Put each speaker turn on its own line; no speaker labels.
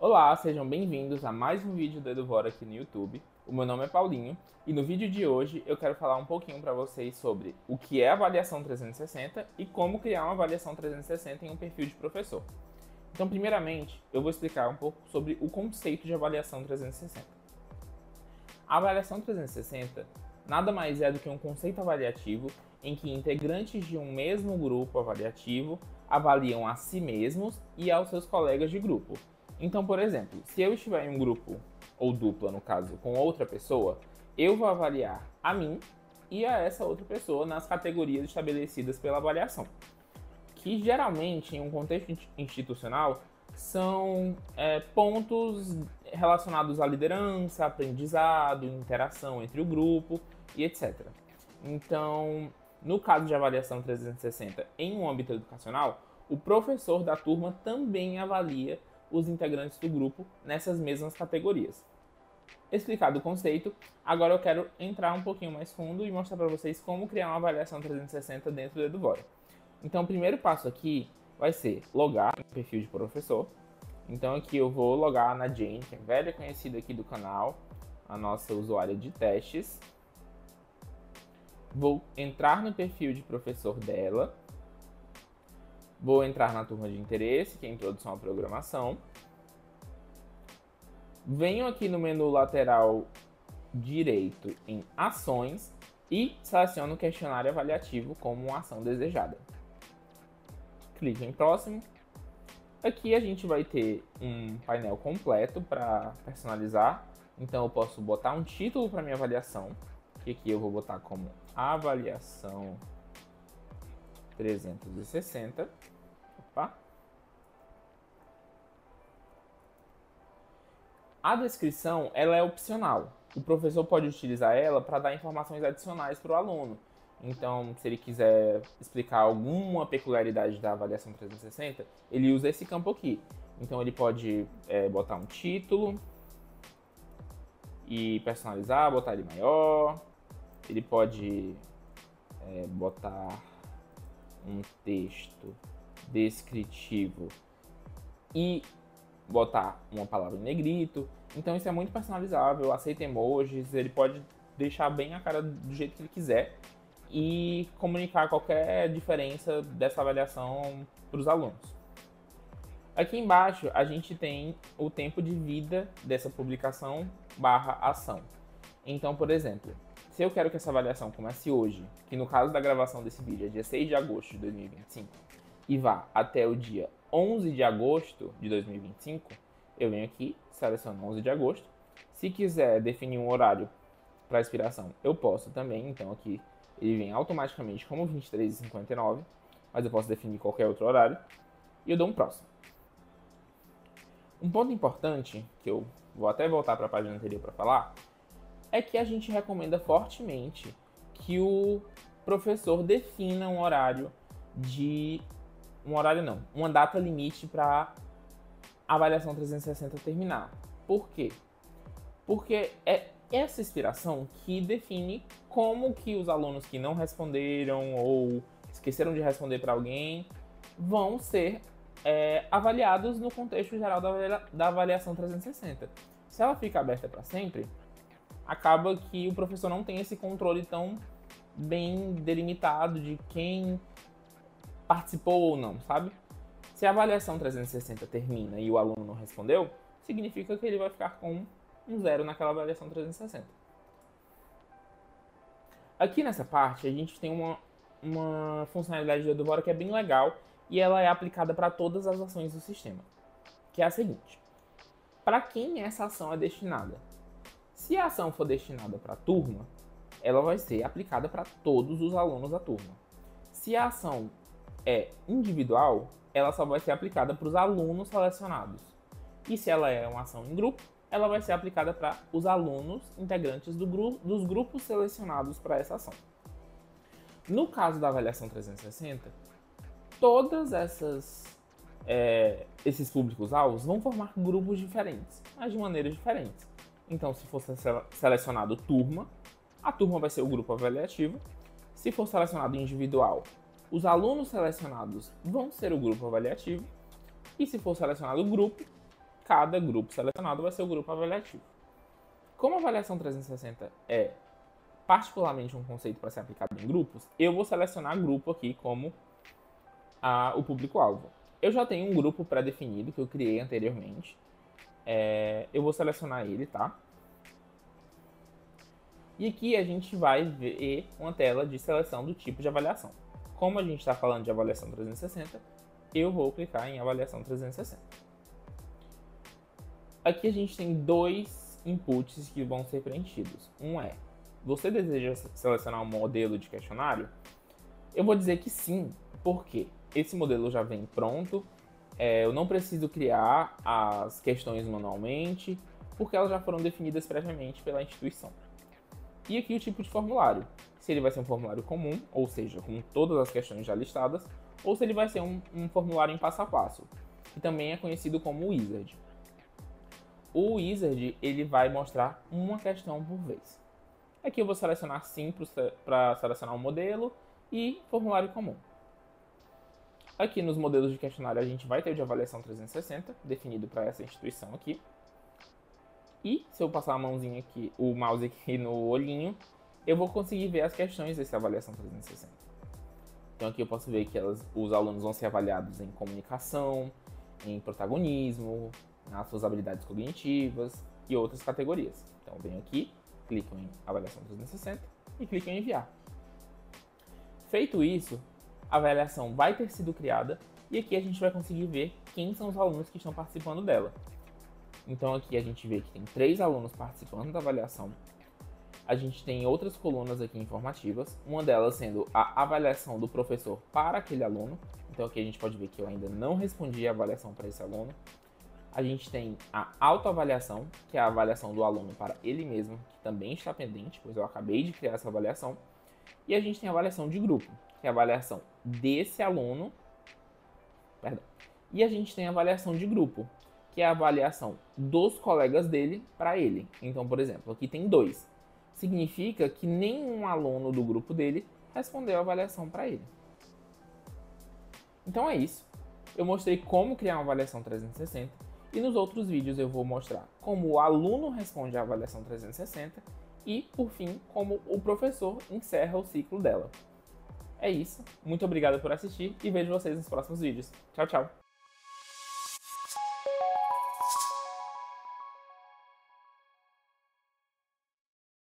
Olá, sejam bem-vindos a mais um vídeo do Eduvora aqui no YouTube. O meu nome é Paulinho e no vídeo de hoje eu quero falar um pouquinho para vocês sobre o que é avaliação 360 e como criar uma avaliação 360 em um perfil de professor. Então, primeiramente, eu vou explicar um pouco sobre o conceito de avaliação 360. A avaliação 360 nada mais é do que um conceito avaliativo em que integrantes de um mesmo grupo avaliativo avaliam a si mesmos e aos seus colegas de grupo. Então, por exemplo, se eu estiver em um grupo, ou dupla no caso, com outra pessoa, eu vou avaliar a mim e a essa outra pessoa nas categorias estabelecidas pela avaliação, que geralmente, em um contexto institucional, são pontos relacionados à liderança, aprendizado, interação entre o grupo e etc. Então, no caso de avaliação 360 em um âmbito educacional, o professor da turma também avalia os integrantes do grupo nessas mesmas categorias. Explicado o conceito, agora eu quero entrar um pouquinho mais fundo e mostrar para vocês como criar uma avaliação 360 dentro do Eduvora. Então, o primeiro passo aqui vai ser logar no perfil de professor. Então, aqui eu vou logar na Jane, que é velha conhecida aqui do canal, a nossa usuária de testes. Vou entrar no perfil de professor dela. Vou entrar na turma de interesse, que é a introdução à programação. Venho aqui no menu lateral direito em ações e seleciono o questionário avaliativo como uma ação desejada. Clique em próximo. Aqui a gente vai ter um painel completo para personalizar. Então eu posso botar um título para minha avaliação, que aqui eu vou botar como avaliação 360. Opa. A descrição ela é opcional. O professor pode utilizar ela para dar informações adicionais para o aluno. Então, se ele quiser explicar alguma peculiaridade da avaliação 360, ele usa esse campo aqui. Então, ele pode botar um título e personalizar, botar ele maior. Ele pode botar um texto descritivo e botar uma palavra em negrito. Então isso é muito personalizável, aceita emojis, ele pode deixar bem a cara do jeito que ele quiser e comunicar qualquer diferença dessa avaliação para os alunos. Aqui embaixo a gente tem o tempo de vida dessa publicação / ação. Então, por exemplo, se eu quero que essa avaliação comece hoje, que no caso da gravação desse vídeo é dia 6 de agosto de 2025, e vá até o dia 11 de agosto de 2025, eu venho aqui, seleciono 11 de agosto. Se quiser definir um horário para expiração, eu posso também. Então aqui ele vem automaticamente como 23h59, mas eu posso definir qualquer outro horário. E eu dou um próximo. Um ponto importante, que eu vou até voltar para a página anterior para falar, é que a gente recomenda fortemente que o professor defina um horário uma data limite para a avaliação 360 terminar. Por quê? Porque é essa inspiração que define como que os alunos que não responderam ou esqueceram de responder para alguém vão ser avaliados no contexto geral da avaliação 360. Se ela fica aberta para sempre, acaba que o professor não tem esse controle tão bem delimitado de quem participou ou não, sabe? Se a avaliação 360 termina e o aluno não respondeu, significa que ele vai ficar com um 0 naquela avaliação 360. Aqui nessa parte a gente tem uma funcionalidade do Eduvora que é bem legal e ela é aplicada para todas as ações do sistema, que é a seguinte: para quem essa ação é destinada? Se a ação for destinada para a turma, ela vai ser aplicada para todos os alunos da turma. Se a ação é individual, ela só vai ser aplicada para os alunos selecionados. E se ela é uma ação em grupo, ela vai ser aplicada para os alunos integrantes dos grupos selecionados para essa ação. No caso da avaliação 360, todas esses públicos-alvos vão formar grupos diferentes, mas de maneiras diferentes. Então, se for selecionado turma, a turma vai ser o grupo avaliativo. Se for selecionado individual, os alunos selecionados vão ser o grupo avaliativo. E se for selecionado grupo, cada grupo selecionado vai ser o grupo avaliativo. Como a avaliação 360 é particularmente um conceito para ser aplicado em grupos, eu vou selecionar grupo aqui como o público-alvo. Eu já tenho um grupo pré-definido que eu criei anteriormente. Eu vou selecionar ele, tá? E aqui a gente vai ver uma tela de seleção do tipo de avaliação. Como a gente está falando de avaliação 360, eu vou clicar em avaliação 360. Aqui a gente tem dois inputs que vão ser preenchidos. Um é, você deseja selecionar um modelo de questionário? Eu vou dizer que sim, porque esse modelo já vem pronto, eu não preciso criar as questões manualmente, porque elas já foram definidas previamente pela instituição. E aqui o tipo de formulário, se ele vai ser um formulário comum, ou seja, com todas as questões já listadas, ou se ele vai ser um formulário em passo a passo, que também é conhecido como Wizard. O Wizard ele vai mostrar uma questão por vez. Aqui eu vou selecionar sim para selecionar um modelo e formulário comum. Aqui nos modelos de questionário a gente vai ter o de avaliação 360, definido para essa instituição aqui. E se eu passar a mãozinha aqui, o mouse aqui no olhinho, eu vou conseguir ver as questões dessa avaliação 360. Então aqui eu posso ver que os alunos vão ser avaliados em comunicação, em protagonismo, nas suas habilidades cognitivas e outras categorias. Então eu venho aqui, clico em avaliação 360 e clico em enviar. Feito isso, a avaliação vai ter sido criada e aqui a gente vai conseguir ver quem são os alunos que estão participando dela. Então aqui a gente vê que tem 3 alunos participando da avaliação. A gente tem outras colunas aqui informativas, uma delas sendo a avaliação do professor para aquele aluno. Então aqui a gente pode ver que eu ainda não respondi a avaliação para esse aluno. A gente tem a autoavaliação, que é a avaliação do aluno para ele mesmo, que também está pendente, pois eu acabei de criar essa avaliação. E a gente tem a avaliação de grupo, que é a avaliação desse aluno. E a gente tem a avaliação de grupo, que é a avaliação dos colegas dele para ele. Então, por exemplo, aqui tem 2. Significa que nenhum aluno do grupo dele respondeu a avaliação para ele. Então é isso. Eu mostrei como criar uma avaliação 360 e nos outros vídeos eu vou mostrar como o aluno responde à avaliação 360 e, por fim, como o professor encerra o ciclo dela. É isso. Muito obrigado por assistir e vejo vocês nos próximos vídeos. Tchau, tchau!